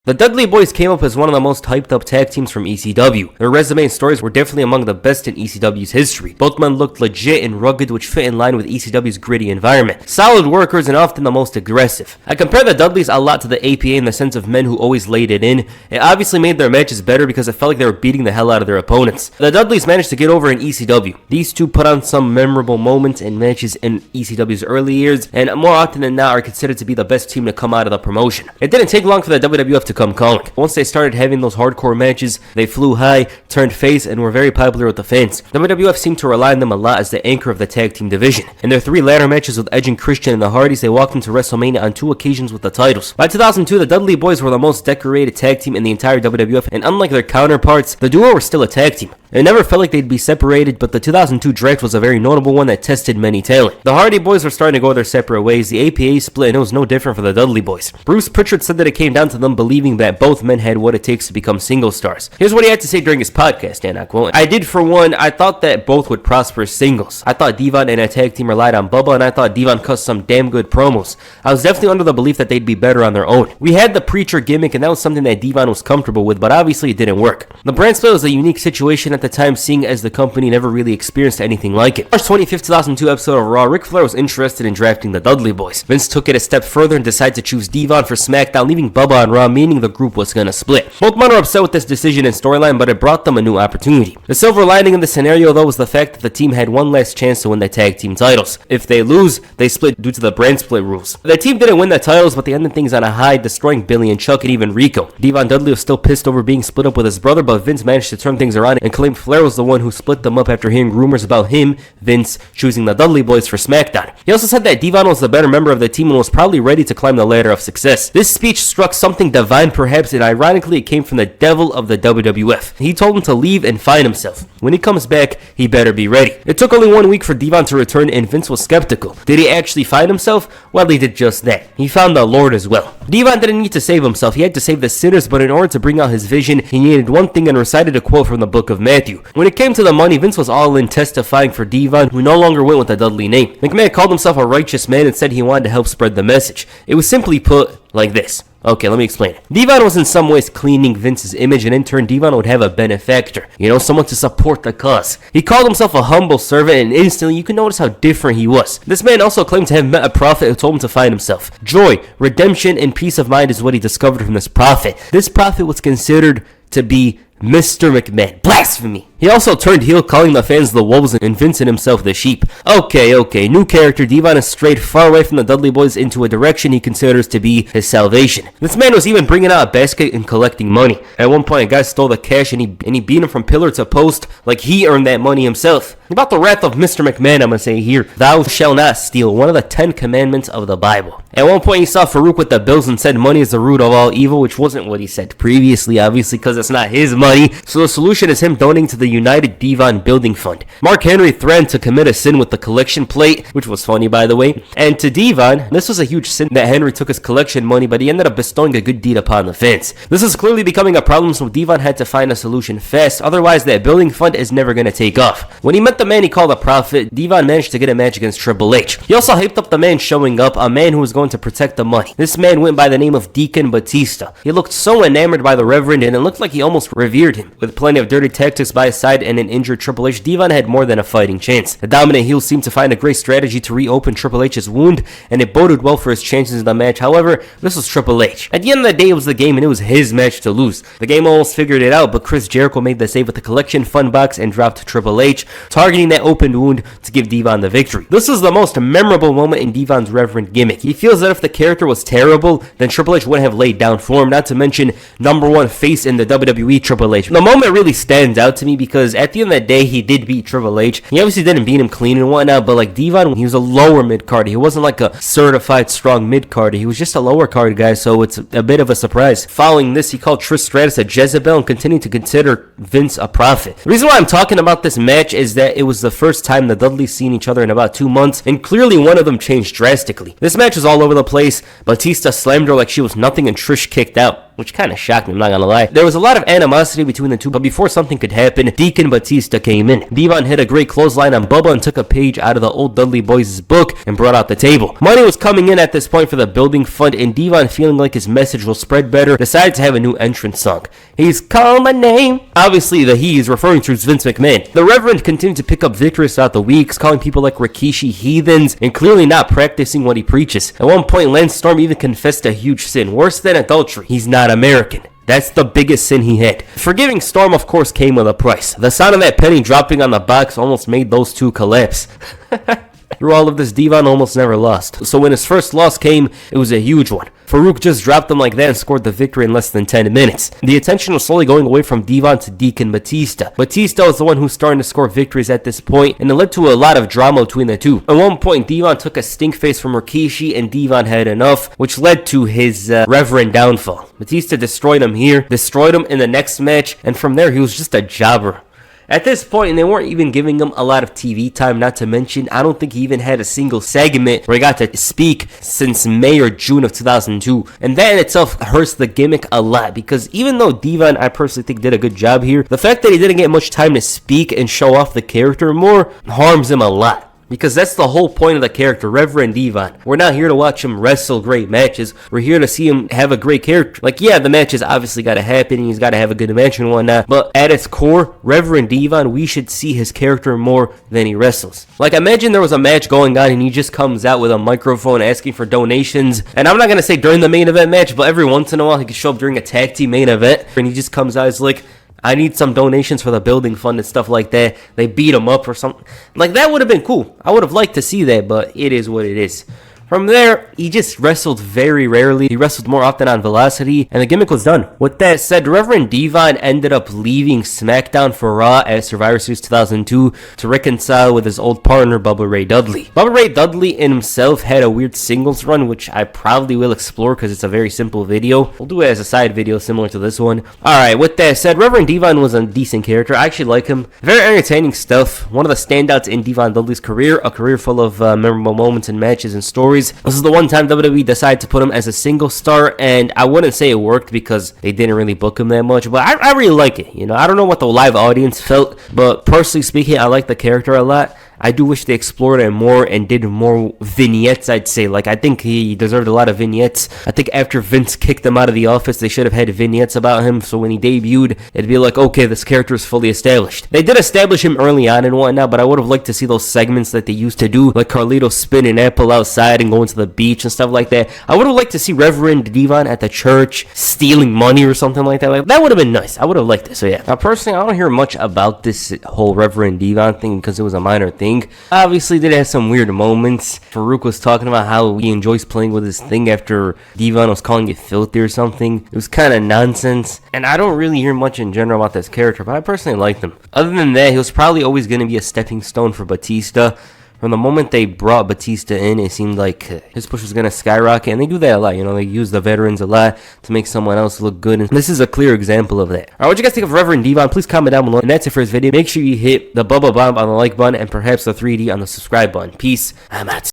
The Dudley Boyz came up as one of the most hyped up tag teams from ECW. Their resume and stories were definitely among the best in ECW's history. Both men looked legit and rugged, which fit in line with ECW's gritty environment. Solid workers and often the most aggressive. I compare the Dudleys a lot to the APA in the sense of men who always laid it in. It obviously made their matches better because it felt like they were beating the hell out of their opponents. The Dudleys managed to get over in ECW. These two put on some memorable moments and matches in ECW's early years, and more often than not are considered to be the best team to come out of the promotion. It didn't take long for the WWF to come calling. Once they started having those hardcore matches, they flew high, turned face, and were very popular with the fans. WWF seemed to rely on them a lot as the anchor of the tag team division. In their three ladder matches with Edge and Christian and the Hardys, they walked into WrestleMania on 2 occasions with the titles. By 2002, the Dudley Boyz were the most decorated tag team in the entire WWF, and unlike their counterparts, the duo were still a tag team. It never felt like they'd be separated, but the 2002 draft was a very notable one that tested many talent. The Hardy Boys were starting to go their separate ways. The APA split, and it was no different for the Dudley Boyz. Bruce Pritchard said that it came down to them believing that both men had what it takes to become single stars. Here's what he had to say during his podcast, and I quote, "I did for one, I thought that both would prosper as singles. I thought Devon and a tag team relied on Bubba, and I thought Devon cut some damn good promos. I was definitely under the belief that they'd be better on their own. We had the preacher gimmick, and that was something that Devon was comfortable with, but obviously it didn't work. The brand split was a unique situation at the time, seeing as the company never really experienced anything like it." March 25th, 2002 episode of Raw, Ric Flair was interested in drafting the Dudley Boyz. Vince took it a step further and decided to choose Devon for SmackDown, leaving Bubba on Raw, meaning the group was gonna split. Both men were upset with this decision and storyline, but it brought them a new opportunity. The silver lining in the scenario, though, was the fact that the team had one last chance to win the tag team titles. If they lose, they split due to the brand split rules. The team didn't win the titles, but they ended things on a high, destroying Billy and Chuck and even Rico. Devon Dudley was still pissed over being split up with his brother, but Vince managed to turn things around and claimed Flair was the one who split them up after hearing rumors about him, Vince, choosing the Dudley Boyz for SmackDown. He also said that Devon was the better member of the team and was probably ready to climb the ladder of success. This speech struck something divine perhaps, and ironically it came from the devil of the WWF. He told him to leave and find himself. When he comes back, he better be ready. It took only 1 week for Devon to return, and Vince was skeptical. Did he actually find himself? Well, he did just that. He found the Lord as well. Devon didn't need to save himself. He had to save the sinners, but in order to bring out his vision, he needed one thing and recited a quote from the book of Matthew. When it came to the money, Vince was all in, testifying for Devon, who no longer went with the Dudley name. McMahon called himself a righteous man and said he wanted to help spread the message. It was simply put like this. Okay, let me explain. Devon was in some ways cleaning Vince's image, and in turn, Devon would have a benefactor. Someone to support the cause. He called himself a humble servant, and instantly you can notice how different he was. This man also claimed to have met a prophet who told him to find himself. Joy, redemption, and peace of mind is what he discovered from this prophet. This prophet was considered to be Mr. McMahon. Blasphemy! He also turned heel, calling the fans the wolves and Vince and himself the sheep. Okay, new character. Devon has strayed far away from the Dudley Boyz into a direction he considers to be his salvation. This man was even bringing out a basket and collecting money. At one point, a guy stole the cash and he beat him from pillar to post like he earned that money himself. About the wrath of Mr. McMahon, I'm gonna say here, "Thou shalt not steal," one of the 10 commandments of the Bible. At one point, he saw Farouk with the bills and said money is the root of all evil, which wasn't what he said previously, obviously, because it's not his money. So the solution is him donating to the United Devon Building Fund. Mark Henry threatened to commit a sin with the collection plate, which was funny, by the way. And to Devon, this was a huge sin that Henry took his collection money, but he ended up bestowing a good deed upon the fans. This is clearly becoming a problem, so Devon had to find a solution fast, otherwise that building fund is never going to take off. When he met the man he called a prophet, Devon managed to get a match against Triple H. He also hyped up the man showing up, a man who was going to protect the money. This man went by the name of Deacon Batista. He looked so enamored by the Reverend, and it looked like he almost revered him. With plenty of dirty tactics by his side and an injured Triple H, Devon had more than a fighting chance. The dominant heel seemed to find a great strategy to reopen Triple H's wound, and it boded well for his chances in the match. However, this was Triple H. At the end of the day, it was the game, and it was his match to lose. The game almost figured it out, but Chris Jericho made the save with the collection fund box and dropped Triple H, targeting that opened wound to give Devon the victory. This was the most memorable moment in Devon's Reverend gimmick. He feels that if the character was terrible, then Triple H wouldn't have laid down for him, not to mention #1 face in the WWE, Triple H. The moment really stands out to me because at the end of the day, he did beat Triple H. He obviously didn't beat him clean and whatnot, but like Devon, he was a lower mid-card. He wasn't like a certified strong mid-card. He was just a lower card guy, so it's a bit of a surprise. Following this, he called Trish Stratus a Jezebel and continued to consider Vince a prophet. The reason why I'm talking about this match is that it was the first time the Dudleys seen each other in about 2 months, and clearly one of them changed drastically. This match was all over the place. Batista slammed her like she was nothing, and Trish kicked out. which kind of shocked me, I'm not gonna lie. There was a lot of animosity between the two, but before something could happen, Deacon Batista came in. Devon hit a great clothesline on Bubba and took a page out of the old Dudley Boyz' book and brought out the table. Money was coming in at this point for the building fund, and Devon, feeling like his message will spread better, decided to have a new entrance song. He's called my name. Obviously, the he is referring to Vince McMahon. The Reverend continued to pick up victories throughout the weeks, calling people like Rikishi heathens and clearly not practicing what he preaches. At one point, Lance Storm even confessed a huge sin, worse than adultery. He's not American. That's the biggest sin he had. Forgiving Storm, of course, came with a price. The sound of that penny dropping on the box almost made those two collapse. Through all of this, Devon almost never lost. So when his first loss came, it was a huge one. Farouk just dropped him like that and scored the victory in less than 10 minutes. The attention was slowly going away from Devon to Deacon Batista. Batista was the one who's starting to score victories at this point, and it led to a lot of drama between the two. At one point, Devon took a stink face from Rikishi, and Devon had enough, which led to his Reverend downfall. Batista destroyed him here, destroyed him in the next match, and from there, he was just a jobber. At this point, and they weren't even giving him a lot of TV time, not to mention, I don't think he even had a single segment where he got to speak since May or June of 2002. And that in itself hurts the gimmick a lot, because even though Devon, I personally think, did a good job here, the fact that he didn't get much time to speak and show off the character more harms him a lot. Because that's the whole point of the character, Reverend D-Von. We're not here to watch him wrestle great matches. We're here to see him have a great character. Like, yeah, the matches obviously got to happen. He's got to have a good match and whatnot. But at its core, Reverend D-Von, we should see his character more than he wrestles. Like, imagine there was a match going on and he just comes out with a microphone asking for donations. And I'm not going to say during the main event match, but every once in a while he could show up during a tag team main event. And he just comes out as like, I need some donations for the building fund and stuff like that. They beat him up or something. Like, that would have been cool. I would have liked to see that, but it is what it is. From there, he just wrestled very rarely. He wrestled more often on Velocity, and the gimmick was done. With that said, Reverend D-Von ended up leaving SmackDown for Raw at Survivor Series 2002 to reconcile with his old partner, Bubba Ray Dudley. Bubba Ray Dudley in himself had a weird singles run, which I probably will explore because it's a very simple video. We'll do it as a side video similar to this one. Alright, with that said, Reverend D-Von was a decent character. I actually like him. Very entertaining stuff. One of the standouts in D-Von Dudley's career. A career full of memorable moments and matches and stories. This is the one time WWE decided to put him as a single star, and I wouldn't say it worked because they didn't really book him that much, but I really like it. You know, I don't know what the live audience felt, but personally speaking, I like the character a lot. I do wish they explored it more and did more vignettes, I'd say. Like, I think he deserved a lot of vignettes. I think after Vince kicked him out of the office, they should have had vignettes about him, so when he debuted, it'd be like, okay, this character is fully established. They did establish him early on and whatnot, but I would have liked to see those segments that they used to do, like Carlito spinning Apple outside and going to the beach and stuff like that. I would have liked to see Reverend D-Von at the church stealing money or something like that. Like, that would have been nice. I would have liked it. So yeah. Now, personally, I don't hear much about this whole Reverend D-Von thing because it was a minor thing. Obviously, did have some weird moments. Farouk was talking about how he enjoys playing with his thing after D-Von was calling it filthy or something. It was kind of nonsense. And I don't really hear much in general about this character, but I personally liked him. Other than that, he was probably always going to be a stepping stone for Batista. From the moment they brought Batista in, it seemed like his push was going to skyrocket. And they do that a lot, you know. They use the veterans a lot to make someone else look good. And this is a clear example of that. Alright, what you guys think of Reverend D-Von? Please comment down below. And that's it for this video. Make sure you hit the Bubba bomb on the like button and perhaps the 3D on the subscribe button. Peace. I'm out.